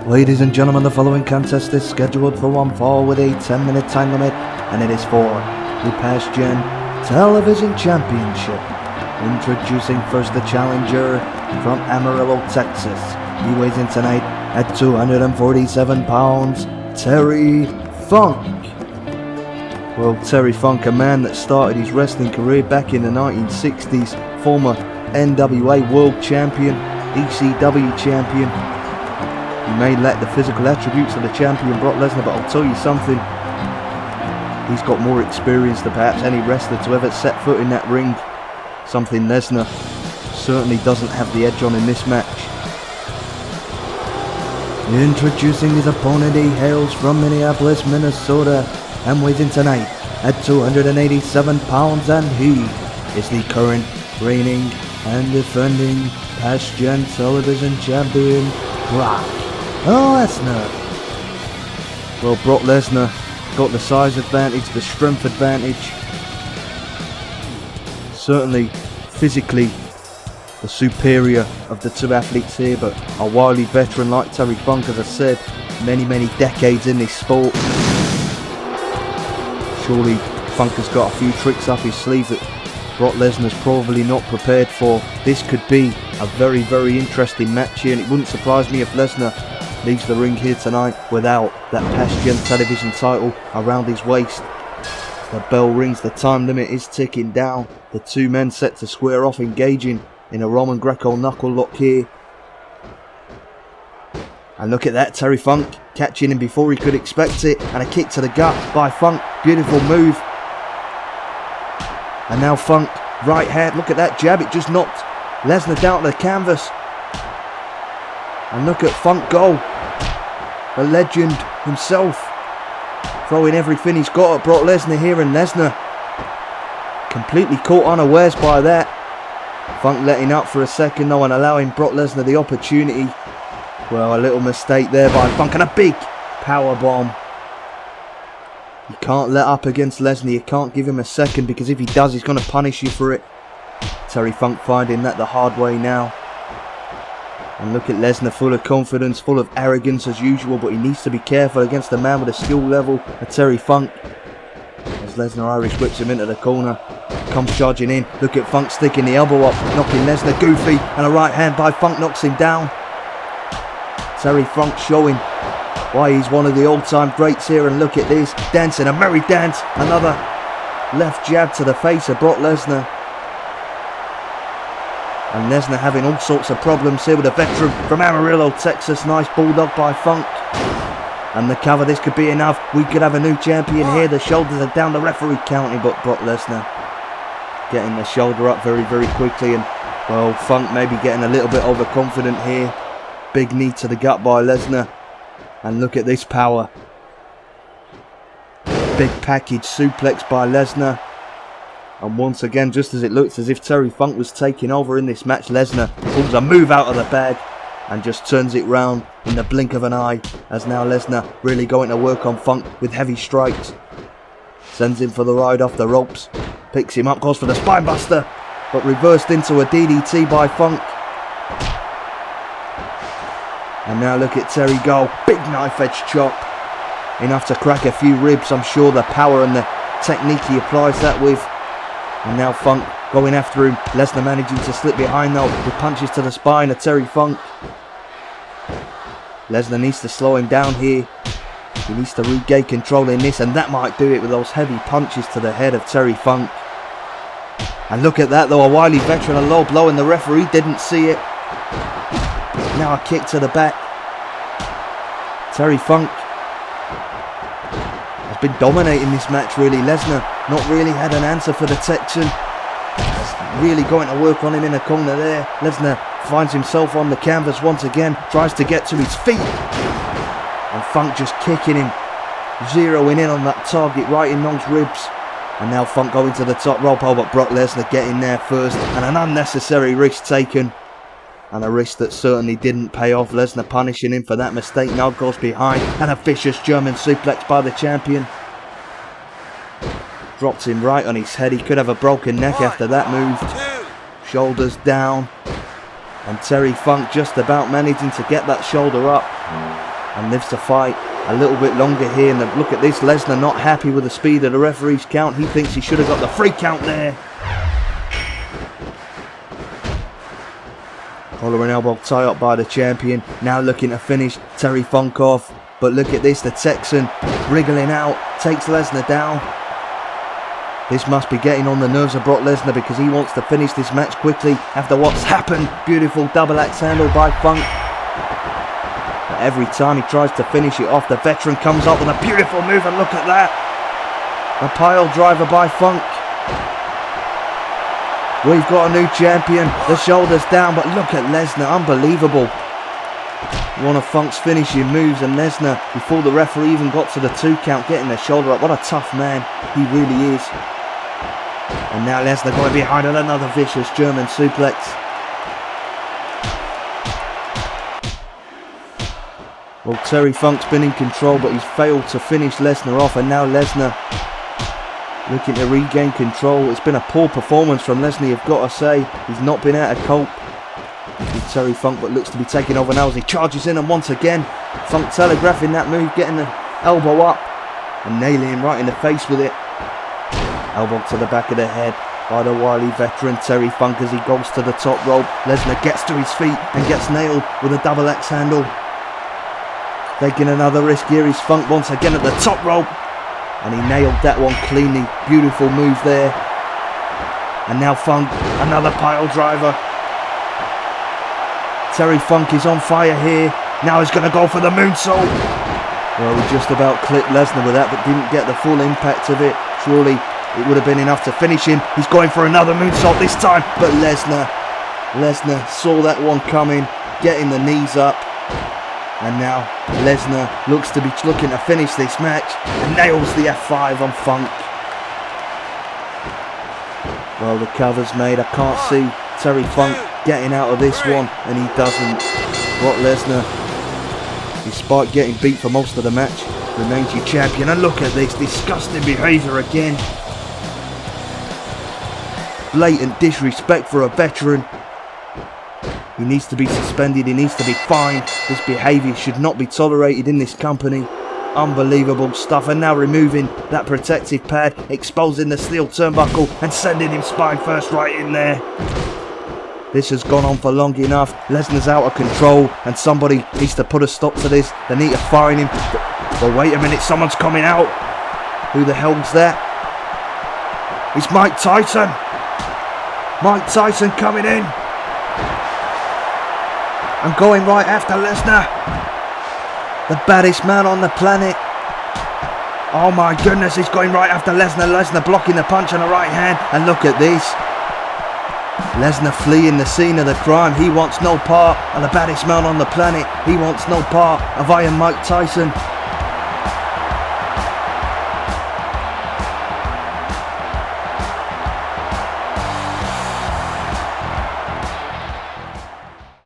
Ladies and gentlemen, the following contest is scheduled for one fall with a 10-minute time limit, and it is for the Pastgen TV Championship. Introducing first the challenger from Amarillo, Texas. He weighs in tonight at 247 pounds, Terry Funk. Well, Terry Funk, a man that started his wrestling career back in the 1960s, former NWA World Champion, ECW Champion. He may lack the physical attributes of the champion Brock Lesnar, but I'll tell you something, he's got more experience than perhaps any wrestler to ever set foot in that ring. Something Lesnar certainly doesn't have the edge on in this match. Introducing his opponent, he hails from Minneapolis, Minnesota, and weighs in tonight at 287 pounds, and he is the current reigning and defending Pastgen Television Champion, Brock Lesnar. Well, Brock Lesnar got the size advantage, the strength advantage. Certainly, physically, the superior of the two athletes here, but a wily veteran like Terry Funk, as I said, many decades in this sport. Surely Funk has got a few tricks up his sleeve that Brock Lesnar's probably not prepared for. This could be a very interesting match here, and it wouldn't surprise me if Lesnar leaves the ring here tonight without that Pastgen television title around his waist. The bell rings, the time limit is ticking down. The two men set to square off, engaging in a Roman Greco knuckle lock here. And look at that, Terry Funk catching him before he could expect it, and a kick to the gut by Funk. Beautiful move. And now Funk, right hand, look at that jab, it just knocked Lesnar down to the canvas. And look at Funk go, the legend himself, throwing everything he's got at Brock Lesnar here, and Lesnar completely caught unawares by that. Funk letting up for a second though and allowing Brock Lesnar the opportunity. Well, a little mistake there by Funk, and a big power bomb. You can't let up against Lesnar, you can't give him a second, because if he does, he's going to punish you for it. Terry Funk finding that the hard way now. And look at Lesnar, full of confidence, full of arrogance as usual, but he needs to be careful against a man with a skill level of Terry Funk. As Lesnar Irish whips him into the corner, comes charging in. Look at Funk sticking the elbow up, knocking Lesnar goofy, and a right hand by Funk knocks him down. Terry Funk showing why he's one of the all-time greats here, and look at this, dancing a merry dance. Another left jab to the face of Brock Lesnar. And Lesnar having all sorts of problems here with a veteran from Amarillo, Texas. Nice bulldog by Funk. And the cover, this could be enough. We could have a new champion here. The shoulders are down, the referee counting, but Brock Lesnar getting the shoulder up very quickly. And, well, Funk maybe getting a little bit overconfident here. Big knee to the gut by Lesnar. And look at this power. Big package suplex by Lesnar. And once again, just as it looks as if Terry Funk was taking over in this match, Lesnar pulls a move out of the bag and just turns it round in the blink of an eye, as now Lesnar really going to work on Funk with heavy strikes. Sends him for the ride off the ropes. Picks him up, goes for the spine buster, but reversed into a DDT by Funk. And now look at Terry go. Big knife edge chop. Enough to crack a few ribs. I'm sure the power and the technique he applies that with. And now Funk going after him. Lesnar managing to slip behind though with punches to the spine of Terry Funk. Lesnar needs to slow him down here. He needs to regain control in this, and that might do it with those heavy punches to the head of Terry Funk. And look at that though, a wily veteran, a low blow, and the referee didn't see it. Now a kick to the back. Terry Funk has been dominating this match really. Lesnar not really had an answer for the Texan. Really going to work on him in the corner there. Lesnar finds himself on the canvas once again. Tries to get to his feet. And Funk just kicking him. Zeroing in on that target right in those ribs. And now Funk going to the top rope. Oh, but Brock Lesnar getting there first. And an unnecessary risk taken. And a risk that certainly didn't pay off. Lesnar punishing him for that mistake. Now goes behind. And a vicious German suplex by the champion. Drops him right on his head. He could have a broken neck after that move. Shoulders down. And Terry Funk just about managing to get that shoulder up. and lives to fight a little bit longer here. And look at this, Lesnar not happy with the speed of the referee's count. He thinks he should have got the 3 count there. Collar and elbow tie up by the champion. Now looking to finish Terry Funk off. But look at this, the Texan wriggling out, takes Lesnar down. This must be getting on the nerves of Brock Lesnar because he wants to finish this match quickly after what's happened. Beautiful double axe handle by Funk. But every time he tries to finish it off, the veteran comes up with a beautiful move, and look at that. A pile driver by Funk. We've got a new champion. The shoulders down, but look at Lesnar, unbelievable. One of Funk's finishing moves, and Lesnar, before the referee even got to the 2 count, getting the shoulder up. What a tough man he really is. And now Lesnar going behind on another vicious German suplex. Well, Terry Funk's been in control, but he's failed to finish Lesnar off, and now Lesnar looking to regain control. It's been a poor performance from Lesnar, you've got to say. He's not been able to cope with Terry Funk, but looks to be taking over now as he charges in, and once again Funk telegraphing that move, getting the elbow up and nailing him right in the face with it. Elbow to the back of the head by the wily veteran Terry Funk as he goes to the top rope. Lesnar gets to his feet and gets nailed with a double axe handle. Taking another risk here is Funk once again at the top rope, and he nailed that one cleanly. Beautiful move there. And now Funk, another pile driver. Terry Funk is on fire here. Now he's going to go for the moonsault. Well, he just about clipped Lesnar with that, but didn't get the full impact of it. Surely it would have been enough to finish him. He's going for another moonsault this time, but Lesnar saw that one coming, getting the knees up. And now Lesnar looks to be looking to finish this match and nails the F5 on Funk. Well, the cover's made. I can't see Terry Funk getting out of this one, and he doesn't. Brock Lesnar, despite getting beat for most of the match, remains your champion. And look at this disgusting behaviour again. Blatant disrespect for a veteran. He needs to be suspended, he needs to be fined. This behaviour should not be tolerated in this company. Unbelievable stuff. And now removing that protective pad, exposing the steel turnbuckle and sending him spine first right in there. This has gone on for long enough. Lesnar's out of control, and somebody needs to put a stop to this. They need to fine him. But wait a minute, someone's coming out. Who the hell's that? It's Mike Tyson. Mike Tyson coming in and going right after Lesnar. The baddest man on the planet. Oh my goodness, he's going right after Lesnar. Lesnar blocking the punch on the right hand, and look at this. Lesnar fleeing the scene of the crime. He wants no part of the baddest man on the planet. He wants no part of Iron Mike Tyson.